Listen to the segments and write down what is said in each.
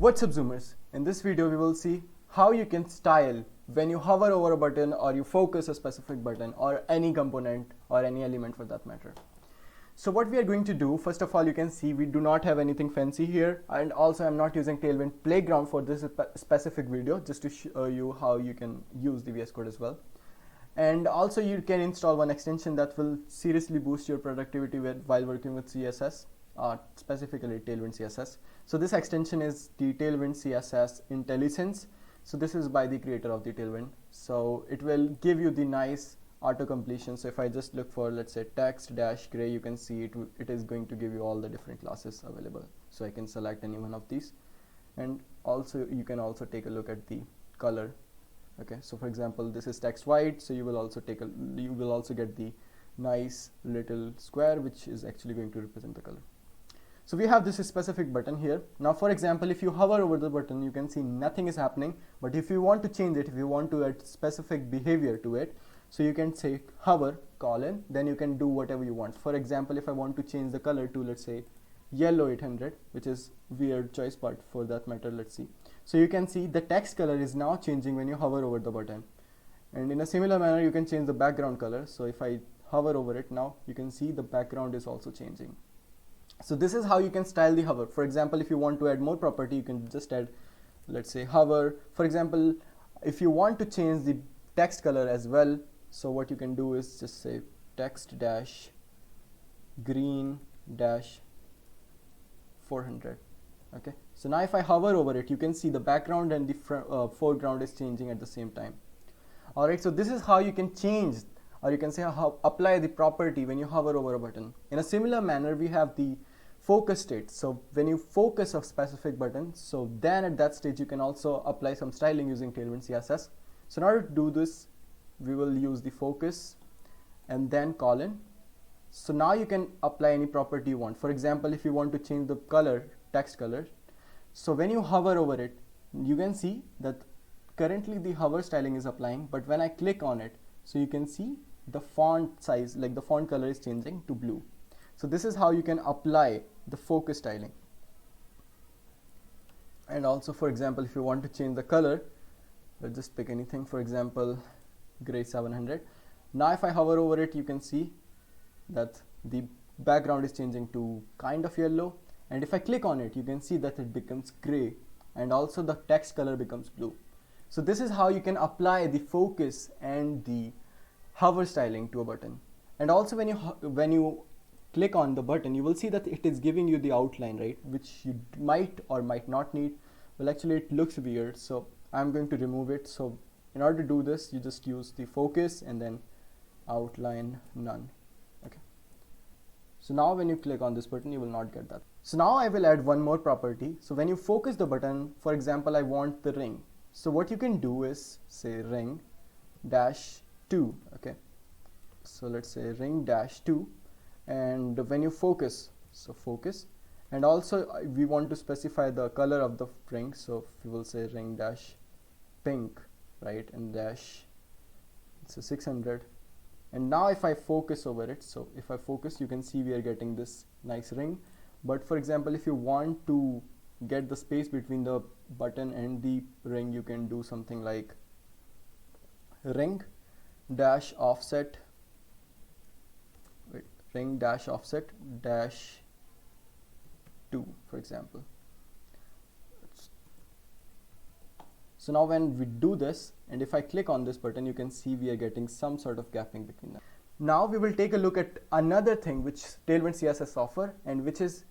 What's up, Zoomers? In this video we will see how you can style when you hover over a button or you focus a specific button or any component or any element for that matter. So what we are going to do, first of all, you can see we do not have anything fancy here, and also I'm not using Tailwind Playground for this specific video, just to show you how you can use the VS Code as well. And also you can install one extension that will seriously boost your productivity while working with CSS, specifically Tailwind CSS. So this extension is the Tailwind CSS IntelliSense. So this is by the creator of the Tailwind. So it will give you the nice auto completion. So if I just look for, let's say, text-gray, you can see it is going to give you all the different classes available. So I can select any one of these, and also you can also take a look at the color. Okay, so for example, this is text white, so you will also get the nice little square which is actually going to represent the color. So we have this specific button here. Now for example, if you hover over the button, you can see nothing is happening, but if you want to change it, if you want to add specific behavior to it, so you can say hover colon, then you can do whatever you want. For example, if I want to change the color to, let's say, yellow 800, which is weird choice, but for that matter, let's see. So you can see the text color is now changing when you hover over the button, and in a similar manner you can change the background color. So if I hover over it now, you can see the background is also changing. So this is how you can style the hover. For example, if you want to add more property, you can just add, let's say, hover. For example, if you want to change the text color as well, so what you can do is just say text dash green dash 400. Okay, so now if I hover over it, you can see the background and the foreground is changing at the same time. Alright, so this is how you can change, or you can say how apply the property when you hover over a button. In a similar manner, we have the focus state. So when you focus a specific button, so then at that stage you can also apply some styling using Tailwind CSS. So in order to do this, we will use the focus and then colon. So now you can apply any property you want. For example, if you want to change the color, text color, so when you hover over it, you can see that currently the hover styling is applying, but when I click on it, so you can see the font size, like the font color is changing to blue. So this is how you can apply the focus styling. And also, for example, if you want to change the color, let's just pick anything, for example, gray 700. Now if I hover over it, you can see that the background is changing to kind of yellow, and if I click on it, you can see that it becomes gray, and also the text color becomes blue. So this is how you can apply the focus and the hover styling to a button. And also when you click on the button, you will see that it is giving you the outline, right, which you might or might not need. Well, actually it looks weird, so I'm going to remove it. So in order to do this, you just use the focus and then outline none. Okay, so now when you click on this button, you will not get that. So now I will add one more property. So when you focus the button, for example, I want the ring. So what you can do is say ring dash 2. Okay, so let's say ring dash 2, and when you focus, so focus, and also we want to specify the color of the ring, so we will say ring dash pink, right, and dash, so 600. And now if I focus over it, so if I focus, you can see we are getting this nice ring. But for example, if you want to get the space between the button and the ring, you can do something like ring dash offset, ring dash offset dash 2, for example. So now when we do this, and if I click on this button, you can see we are getting some sort of gapping between them. Now we will take a look at another thing which Tailwind CSS offer, and which is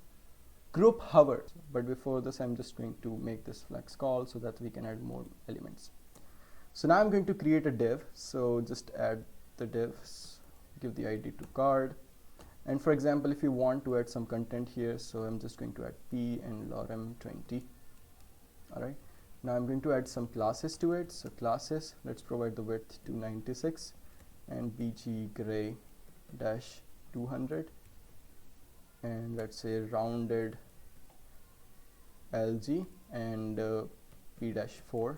group hover. But before this, I'm just going to make this flex call so that we can add more elements. So now I'm going to create a div. So just add the divs, give the ID to card. And for example, if you want to add some content here, so I'm just going to add p and lorem 20. All right. Now I'm going to add some classes to it. So classes, let's provide the width to 96 and bg gray dash 200, and let's say rounded lg and p dash 4.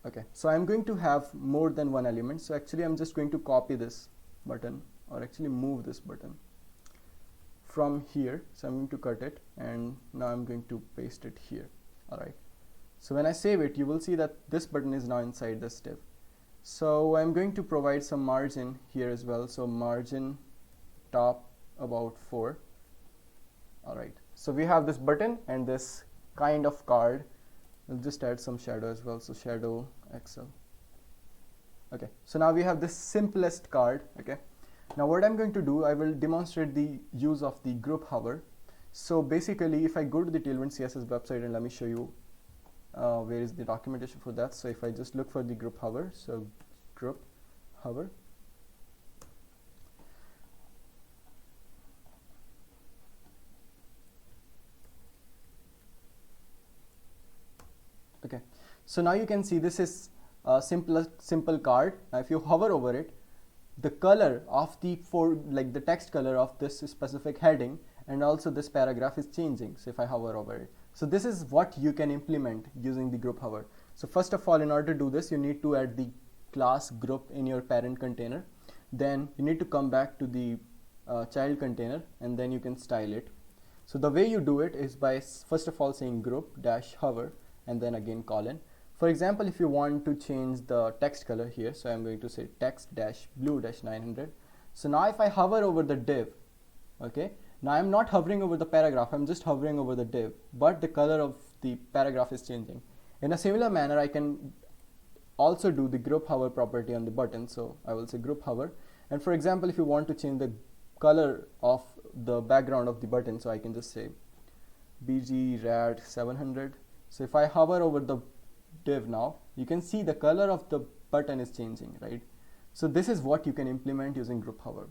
Okay, so I'm going to have more than one element. So actually I'm just going to copy this button, or actually move this button from here. So I'm going to cut it, and now I'm going to paste it here. Alright, so when I save it, you will see that this button is now inside this div. So I'm going to provide some margin here as well. So margin top about 4. Alright, so we have this button and this kind of card. We'll just add some shadow as well. So shadow XL. Okay, so now we have this simplest card. Okay, now what I'm going to do, I will demonstrate the use of the group hover. So basically, if I go to the Tailwind CSS website, and let me show you where is the documentation for that. So if I just look for the group hover, so group hover. Okay, so now you can see this is a simple card. Now if you hover over it, the color of the the text color of this specific heading and also this paragraph is changing. So if I hover over it, so this is what you can implement using the group hover. So first of all, in order to do this, you need to add the class group in your parent container. Then you need to come back to the child container, and then you can style it. So the way you do it is by first of all saying group dash hover and then again colon. For example, if you want to change the text color here, so I'm going to say text dash blue dash 900. So now if I hover over the div, okay, now I'm not hovering over the paragraph, I'm just hovering over the div, but the color of the paragraph is changing. In a similar manner, I can also do the group hover property on the button. So I will say group hover, and for example, if you want to change the color of the background of the button, so I can just say bg rad 700. So if I hover over the div now, you can see the color of the button is changing, right? So this is what you can implement using group hover.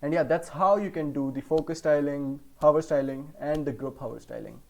And yeah, that's how you can do the focus styling, hover styling, and the group hover styling.